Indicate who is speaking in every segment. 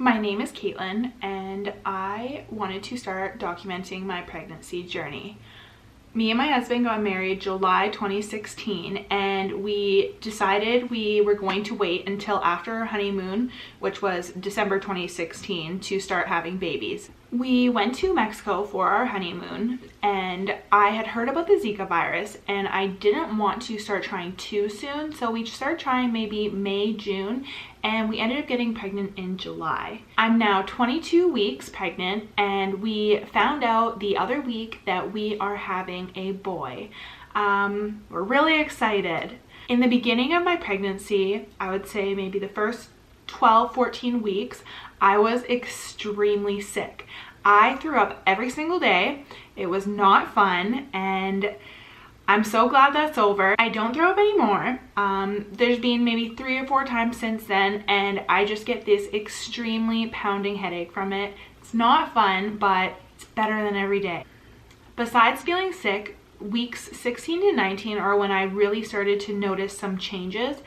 Speaker 1: My name is Caitlin and I wanted to start documenting my pregnancy journey. Me and my husband got married July 2016 and we decided we were going to wait until after our honeymoon, which was December 2016, to start having babies. We went to Mexico for our honeymoon and I had heard about the Zika virus and I didn't want to start trying too soon, so we started trying maybe May, June, and we ended up getting pregnant in July. I'm now 22 weeks pregnant and we found out the other week that we are having a boy. We're really excited. In the beginning of my pregnancy, I would say maybe the first 12-14 weeks, I was extremely sick. I threw up every single day. It was not fun and I'm so glad that's over. I don't throw up anymore. There's been maybe 3 or 4 times since then and I just get this extremely pounding headache from it. It's not fun, but it's better than every day. Besides feeling sick, weeks 16 to 19 are when I really started to notice some changes.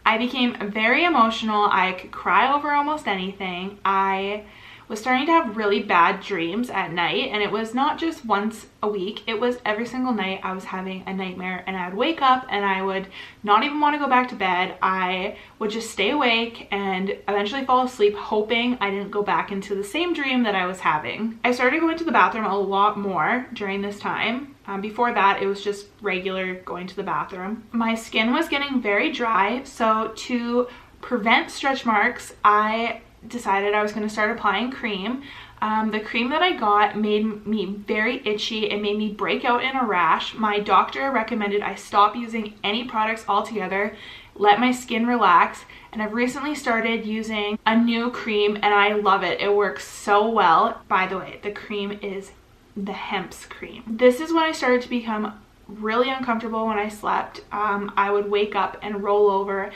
Speaker 1: I became very emotional. I could cry over almost anything. I was starting to have really bad dreams at night, and it was not just once a week, it was every single night I was having a nightmare and I would wake up and I would not even want to go back to bed. I would just stay awake and eventually fall asleep hoping I didn't go back into the same dream that I was having. I started going to the bathroom a lot more during this time. Before that, it was just regular going to the bathroom. My skin was getting very dry, so to prevent stretch marks, I decided I was going to start applying cream. The cream that I got made me very itchy. It made me break out in a rash. My doctor recommended I stop using any products altogether, let my skin relax, and I've recently started using a new cream and I love it. It works so well. By the way, the cream is the Hempz cream. This is when I started to become really uncomfortable when I slept. I would wake up and roll over.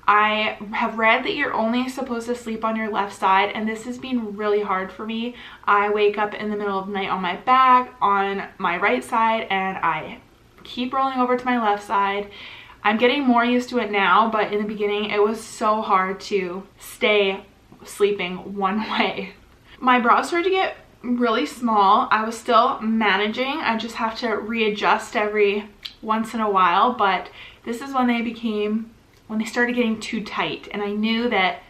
Speaker 1: I have read that you're only supposed to sleep on your left side, and this has been really hard for me. I wake up in the middle of the night on my back, on my right side, and I keep rolling over to my left side. I'm getting more used to it now, but in the beginning it was so hard to stay sleeping one way. My bra started to get really small. I was still managing. I just have to readjust every once in a while, but this is when they started getting too tight, and I knew that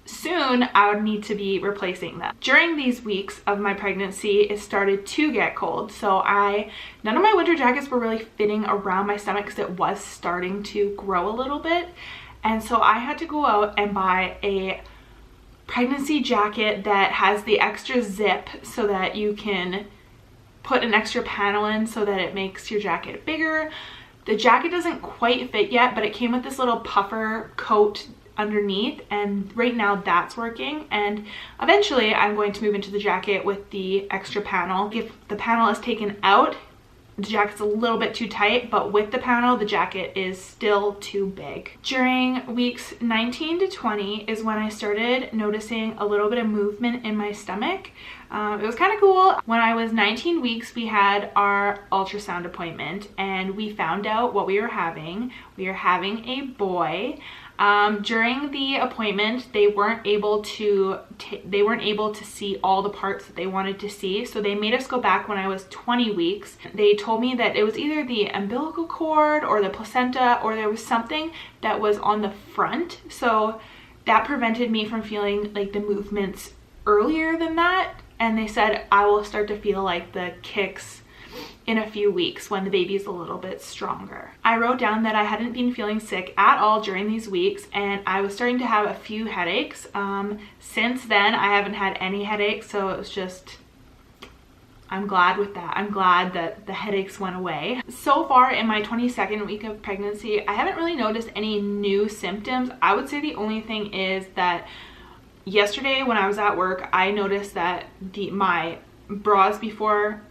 Speaker 1: soon I would need to be replacing them. During these weeks of my pregnancy, it started to get cold, so none of my winter jackets were really fitting around my stomach because it was starting to grow a little bit, and so I had to go out and buy a pregnancy jacket that has the extra zip so that you can put an extra panel in so that it makes your jacket bigger. The jacket doesn't quite fit yet, but it came with this little puffer coat underneath, and right now that's working, and eventually I'm going to move into the jacket with the extra panel. If the panel is taken out, the jacket's a little bit too tight, but with the panel, the jacket is still too big. During weeks 19 to 20 is when I started noticing a little bit of movement in my stomach. It was kind of cool. When I was 19 weeks, we had our ultrasound appointment and we found out what we were having. We were having a boy. During the appointment, they weren't able to see all the parts that they wanted to see, so they made us go back when I was 20 weeks. They told me that it was either the umbilical cord or the placenta, or there was something that was on the front, so that prevented me from feeling like the movements earlier than that, and they said I will start to feel like the kicks in a few weeks when the baby's a little bit stronger. I wrote down that I hadn't been feeling sick at all during these weeks, and I was starting to have a few headaches. Since then, I haven't had any headaches, so it was just, I'm glad with that. I'm glad that the headaches went away. So far in my 22nd week of pregnancy, I haven't really noticed any new symptoms. I would say the only thing is that yesterday when I was at work, I noticed that my bras before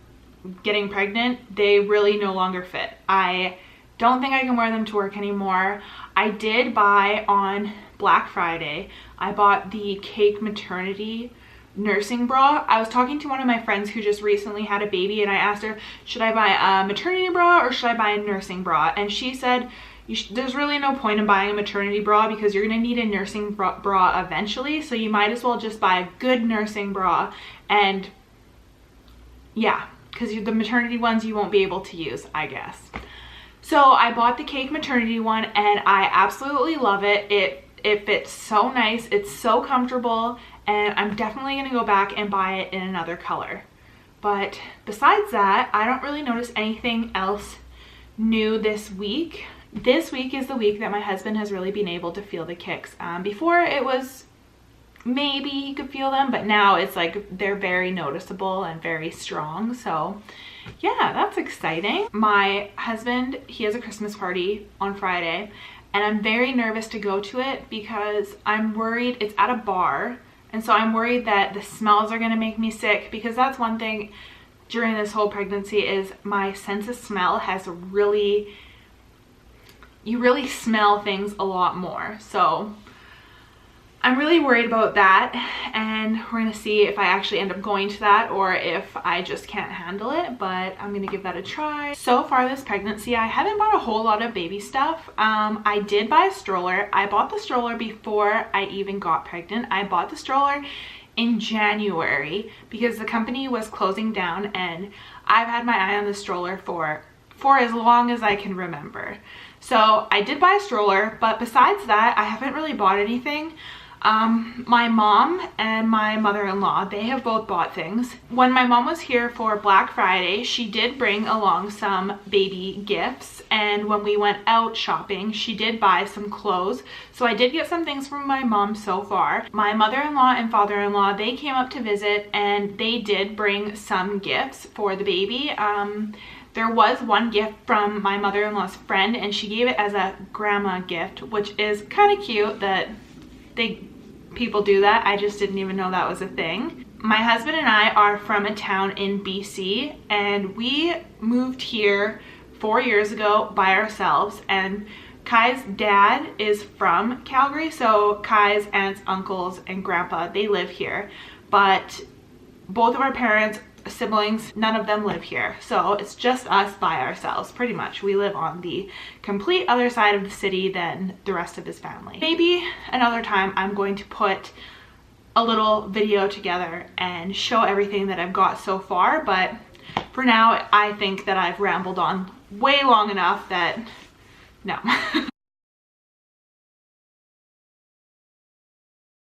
Speaker 1: getting pregnant, they really no longer fit. I don't think I can wear them to work anymore. I did buy on Black Friday, I bought the Cake Maternity nursing bra. I was talking to one of my friends who just recently had a baby, and I asked her, should I buy a maternity bra or should I buy a nursing bra? And she said, there's really no point in buying a maternity bra because you're gonna need a nursing bra eventually, so you might as well just buy a good nursing bra. And yeah, because the maternity ones you won't be able to use, I guess. So I bought the Cake maternity one and I absolutely love it. It fits so nice, it's so comfortable, and I'm definitely gonna go back and buy it in another color. But besides that, I don't really notice anything else new this week. This week is the week that my husband has really been able to feel the kicks. Before it was maybe he could feel them, but now it's like they're very noticeable and very strong. So yeah, that's exciting. My husband, he has a Christmas party on Friday and I'm very nervous to go to it because I'm worried it's at a bar. And so I'm worried that the smells are gonna make me sick, because that's one thing during this whole pregnancy is my sense of smell has really, you really smell things a lot more. So I'm really worried about that, and we're gonna see if I actually end up going to that or if I just can't handle it, but I'm gonna give that a try. So far this pregnancy, I haven't bought a whole lot of baby stuff. I did buy a stroller. I bought the stroller before I even got pregnant. I bought the stroller in January because the company was closing down, and I've had my eye on the stroller for as long as I can remember. So I did buy a stroller, but besides that, I haven't really bought anything. My mom and my mother-in-law, they have both bought things. When my mom was here for Black Friday, she did bring along some baby gifts, and when we went out shopping, she did buy some clothes. So I did get some things from my mom so far. My mother-in-law and father-in-law, they came up to visit and they did bring some gifts for the baby. There was one gift from my mother-in-law's friend, and she gave it as a grandma gift, which is kind of cute that people do that. I just didn't even know that was a thing. My husband and I are from a town in BC, and we moved here 4 years ago by ourselves, and Kai's dad is from Calgary, so Kai's aunts, uncles, and grandpa, they live here, but both of our parents, siblings, none of them live here, so it's just us by ourselves pretty much. We live on the complete other side of the city than the rest of his family. Maybe another time I'm going to put a little video together and show everything that I've got so far, but for now I think that I've rambled on way long enough that no.